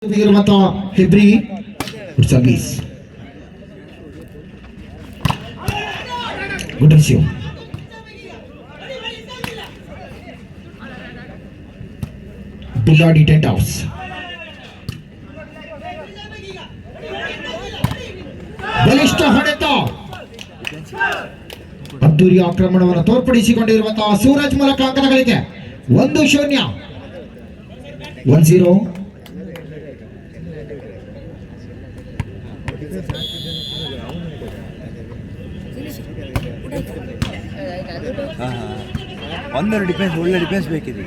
Hebri service good receive. Billadi tent house ಬಲಿಷ್ಠ ಹೊಡೆತ. ಅದ್ದೂರಿ ಆಕ್ರಮಣವನ್ನು ತೋರ್ಪಡಿಸಿಕೊಂಡಿರುವಂತಹ ಸೂರಜ್ ಮೂಲಕ ಅಂಕದ ಗಳಿಕೆ 1-0 1-0. ಒಂದರ ಡಿಫೆನ್ಸ್ ಒಳ್ಳೆ ಡಿಫೆನ್ಸ್ ಬೇಕಿದೆ.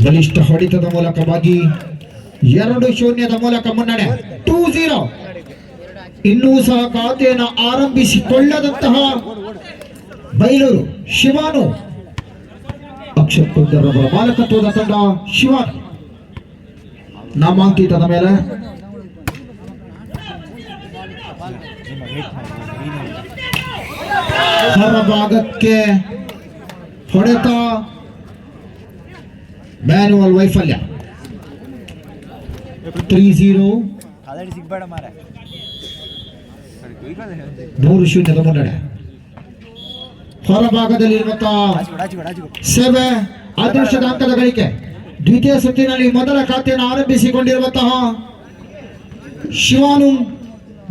ಬಲಿಷ್ಠ ಹೊಡೆತದ ಮೂಲಕವಾಗಿ 2-0 ಮೂಲಕ ಮುನ್ನಡೆ 2-0. ಇನ್ನೂ ಸಹ ಖಾತೆಯನ್ನು ಆರಂಭಿಸಿಕೊಳ್ಳದಂತಹ ಬೈಲೂರು ಶಿವಾನು ಅಕ್ಷರ ಮಾಲಕತ್ವದ ತಂಡ ಶಿವಾನು ನಾಮಾಂಕಿತದ ಮೇಲೆ ಹೊರಭಾಗಕ್ಕೆ ಹೊಡೆತ. ಮ್ಯಾನುವಲ್ ವೈಫಲ್ಯ 3-0 3-0 ಮುನ್ನಡೆ. ಹೊರಭಾಗದಲ್ಲಿರುವಂತಹ ಸೇವೆ ಅದೃಷ್ಟದ ಅಂಕದ ಗಳಿಕೆ. ದ್ವಿತೀಯ ಸುತ್ತಿನಲ್ಲಿ ಮೊದಲ ಖಾತೆಯನ್ನು ಆರಂಭಿಸಿಕೊಂಡಿರುವಂತಹ ಶಿವಾನು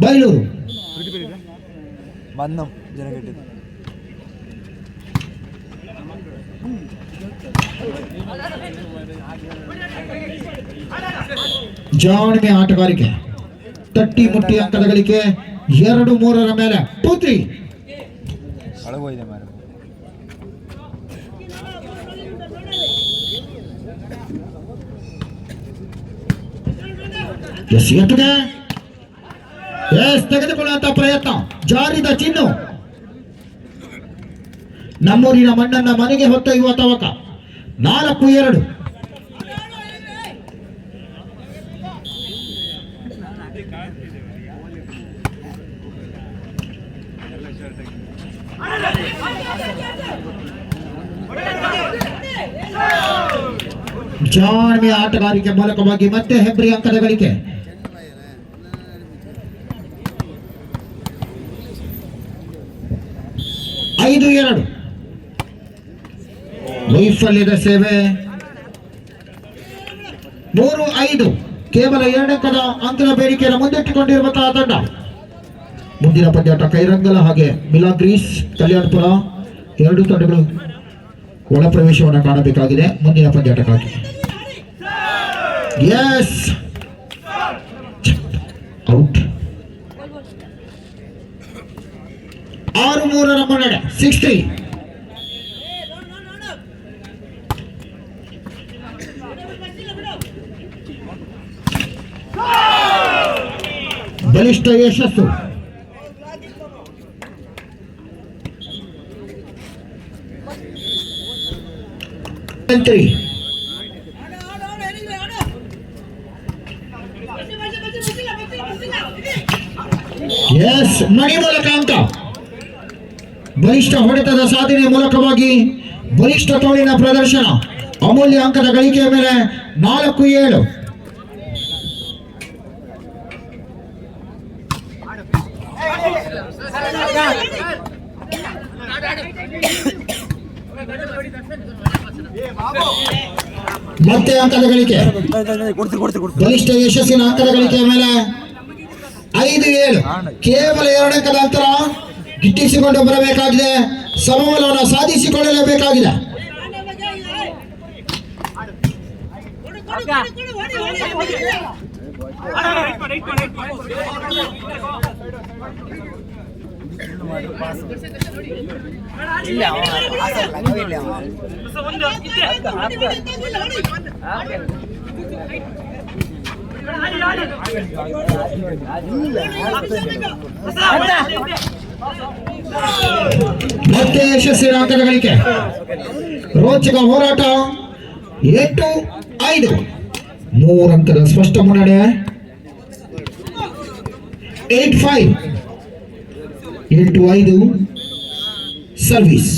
ಬೈಲೂರು ಜಾಣ್ಮೆ ಆಟಗಾರಿಕೆ. ತಟ್ಟಿ ಮುಟ್ಟಿ ಅಂಕದ ಗಳಿಕೆ 2-3 ಮೇಲೆ 2-3. ತೆಗೆದುಕೊಳ್ಳುವಂತ ಪ್ರಯತ್ನ. ಜಾರಿದ ಚಿನ್ನು ನಮ್ಮೂರಿನ ಮಣ್ಣನ್ನ ಮನೆಗೆ ಹೊತ್ತೊಯ್ಯುವ ತವಕ. 4-2. ಜಾಣ್ಮೆ ಆಟಗಾರಿಕೆ ಮೂಲಕವಾಗಿ ಮತ್ತೆ ಹೆಬ್ರಿ ಅಂಕದ ಗಳಿಕೆ. 5-2. ವೈಫಲ್ಯದ ಸೇವೆ 3-5. ಕೇವಲ 2 ಅಂಕದ ಬೇಡಿಕೆಯನ್ನು ಮುಂದಿಟ್ಟುಕೊಂಡಿರುವಂತಹ ತಂಡ. ಮುಂದಿನ ಪಂದ್ಯಾಟ ಕೈರಂಗಲ ಹಾಗೆ ಮಿಲಾಗ್ರೀಸ್ ಕಲ್ಯಾಣಪುರ 2 ತಂಡಗಳು ಒಳ ಪ್ರವೇಶವನ್ನು ಕಾಣಬೇಕಾಗಿದೆ ಮುಂದಿನ ಪಂದ್ಯಾಟಕ್ಕಾಗಿ. S out. 6-3 ಮುನ್ನಡೆ 6-3. ಬಲಿಷ್ಠ ಯಶಸ್ಸು. ಎಸ್ ಮಣಿ ಮೂಲಕ ಅಂಕ. ಬಲಿಷ್ಠ ಹೊಡೆತದ ಸಾಧನೆ ಮೂಲಕವಾಗಿ ಬಲಿಷ್ಠ ತೋಳಿನ ಪ್ರದರ್ಶನ. ಅಮೂಲ್ಯ ಅಂಕದ ಗಳಿಕೆಯ ಮೇಲೆ 4-7. ಮತ್ತೆ ಅಂಕದ ಗಳಿಕೆ. ಬಲಿಷ್ಠ ಯಶಸ್ಸಿನ ಅಂಕದ ಗಳಿಕೆಯ ಮೇಲೆ 5-7. ಕೇವಲ 2 ಅಂಕದ ಅಂತರ ಗಿಟ್ಟಿಸಿಕೊಂಡು ಬರಬೇಕಾಗಿದೆ. ಸಮಬಲವನ್ನು ಸಾಧಿಸಿಕೊಳ್ಳಲೇಬೇಕಾಗಿದೆ. ಮತ್ತೆ ಯಶಸ್ಸಿನ ಅಂಕದ ಗಳಿಕೆ. ರೋಚಕ ಹೋರಾಟ 8-5. 3 ಅಂಕದ ಸ್ಪಷ್ಟ ಮುನ್ನಡೆ 8-5. 8-5 ಸರ್ವಿಸ್.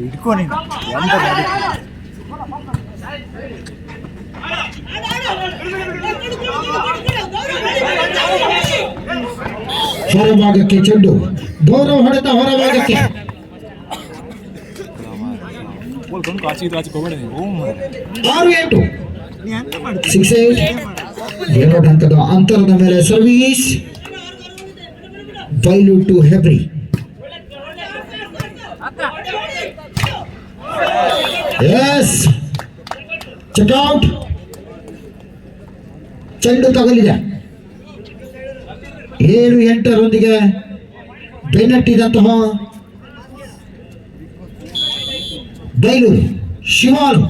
ಇಟ್ಕೊ ನೀನು ಎಂತ ಗಾಡಿ ಹೊರಭಾಗಕ್ಕೆ ಚೆಂಡು ಗೌರವ ಹೊಡೆತ ಹೊರಭಾಗಕ್ಕೆ ಆರು ಎಂಟು 6-8 2 ಅಂಕದ ಅಂತರದ ಮೇಲೆ service Bailu to Hebri. Yes check out. ಚೆಂಡು ತಗಲಿದೆ 7-8ರೊಂದಿಗೆ ಬೆನ್ನಟ್ಟಿದಂತಹ ಬೈಲೂರು ಶಿವಾನು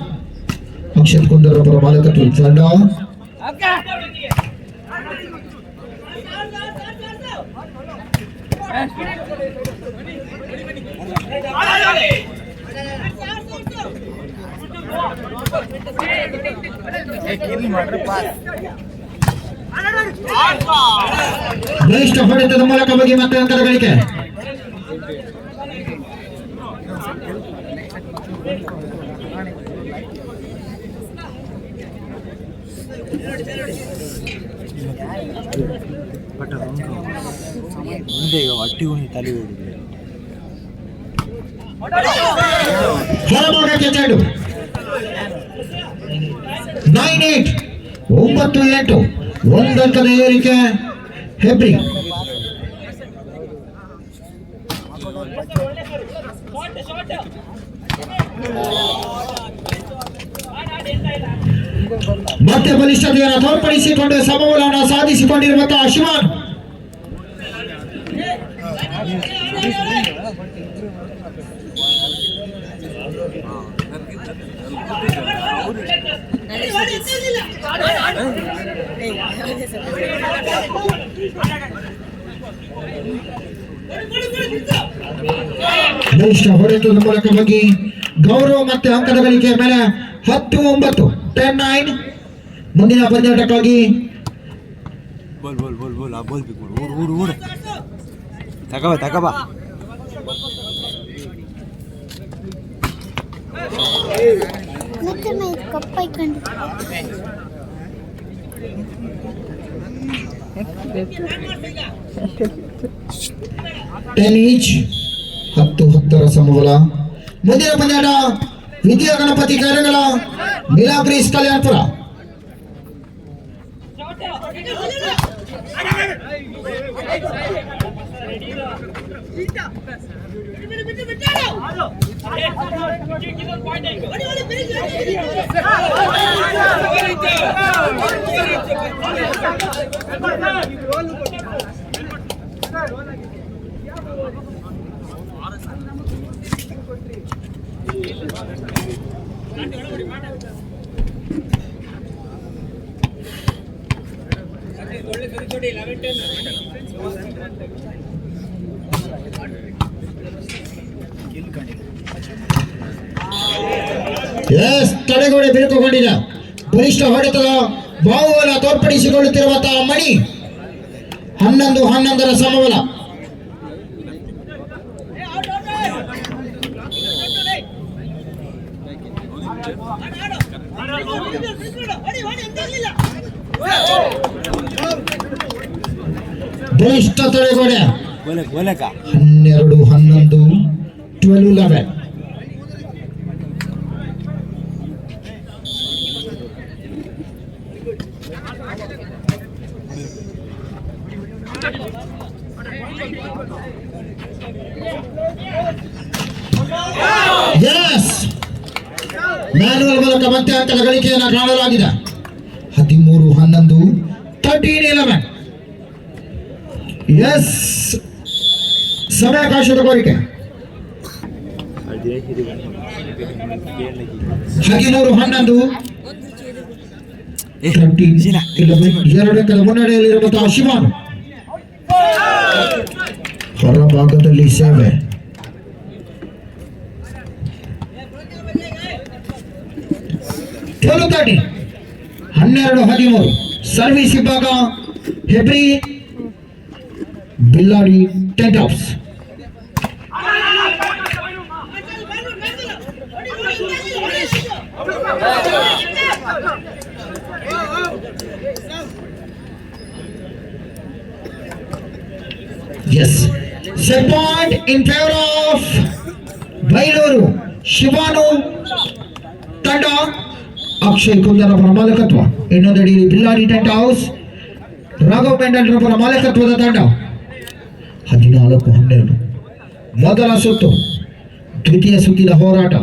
ಅಕ್ಷತ್ ಕುಂದರ ಪರ ಮಾಲಕತ್ವ ತಂಡ. ಬಲಿಷ್ಠ ಹೊಡೆತದ ಮೂಲಕ ಬಗ್ಗೆ ಮತ್ತೆ ಅಂಕದ ಗಳಿಕೆ. ಮುಂದೆ ಈಗ ಹೊಟ್ಟಿ ಉಣಿ ತಲೆ ಹೊಡಿದೆ ಹೊರಭಾಗಕ್ಕೆ ಚೆಂಡು 9-8 9-8 ಒಂದಂಕದ ಏರಿಕೆ ಹೆಬ್ರಿ. ಮತ್ತೆ ಬಲಿಷ್ಠತೆಯನ್ನು ತೋರ್ಪಡಿಸಿಕೊಂಡು ಸಮಬಲವನ್ನು ಸಾಧಿಸಿಕೊಂಡಿರುವಂತಹ ಶಿವಾನ್ ಬಲಿಷ್ಠ ಹೊಡೆತದ ಮೂಲಕ ಹೋಗಿ ಗೌರವ ಮತ್ತೆ ಅಂಕದ ಗಳಿಕೆ ಮೇಲೆ 10-9 10-9. ಮುಂದಿನ ಪಂದ್ಯಾಟಕ್ಕಾಗಿ ಬೋಲ್ ಬೋಲ್ ಬೋಲ್ ಬೋಲ್ ಆ ಬೋಲ್ ಬೇಕು ಊರು ಊರು ಊರು ತಗಬಾ ತಗಬಾ. ಕಪ್ಪಾಯ್ಕೊಂಡು 10 ಈಚ್ 10-10ರ ಸಮಬಲ. ಮುಂದಿನ ಪಂದ್ಯಾಟ ವಿದ್ಯಾ ಗಣಪತಿ ಕೈರಂಗಲ ಮಿಲಾಗ್ರೀಸ್ ಕಲ್ಯಾಣಪುರ. ಎಸ್ ತಡೆಗೋಡೆ ಬಿರುಕುಗೊಂಡಿದೆ. ಬಲಿಷ್ಠ ಹೊಡೆತದ ಬಾಹುಬಲ ತೋರ್ಪಡಿಸಿಕೊಳ್ಳುತ್ತಿರುವಂತಹ ಮಣಿ 11-11ರ ಸಮಬಲ. ಬಲಿಷ್ಠ ತಡೆಗೋಡೆ 12-11 12-11. ಮ್ಯಾನುವಲ್ ಮೂಲಕ ಮತ್ತೆ ಅಂಕದ ಗಳಿಕೆಯನ್ನು ಕಾಣಲಾಗಿದೆ 13-11 13-11. ಎಸ್ ಸಮಯಾವಕಾಶದ ಕೋರಿಕೆ 13-11 2 ಅಂಕದ ಮುನ್ನಡೆಯಲ್ಲಿರುವಂತಹ ಶಿವಾನ್ ಹೊರಭಾಗದಲ್ಲಿ ಸೇವೆ. 12-13 ಸರ್ವಿಸ್ ವಿಭಾಗ Hebri Billadi tent house. Yes, set point in favor of Bailur Shivanu ತಂಡ. ಅಕ್ಷಯ್ ಕುಂದರಪುರ ಮಾಲಕತ್ವ. ಇನ್ನೊಂದೆಡೆ ಬಿಲ್ಲಾಡಿ ಟೆಂಟ್ ಹೌಸ್ ರಾಘವ್ ಪೆಂಡಲ್ರಪುರ ಮಾಲಕತ್ವದ ತಂಡ. 14-12 ಮೊದಲ ಸುತ್ತು, ದ್ವಿತೀಯ ಸುತ್ತಿನ ಹೋರಾಟ.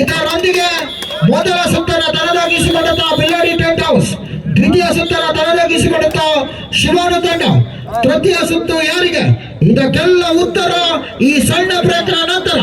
ಇದರೊಂದಿಗೆ ಮೊದಲ ಸುತ್ತನ್ನು ತನ್ನದಾಗಿಸಿಕೊಂಡಂತ ಬಿಲ್ಲಾಡಿ ಟೆಂಟ್ ಹೌಸ್, ದ್ವಿತೀಯ ಸುತ್ತನ್ನು ತನ್ನದಾಗಿಸಿಕೊಂಡಂತ ಶಿವಾನು ತಂಡ. ತೃತೀಯ ಸುತ್ತು ಯಾರಿಗೆ? ಇದಕ್ಕೆಲ್ಲ ಉತ್ತರ ಈ ಸಣ್ಣ ಬ್ರೇಕ್ನ ನಂತರ.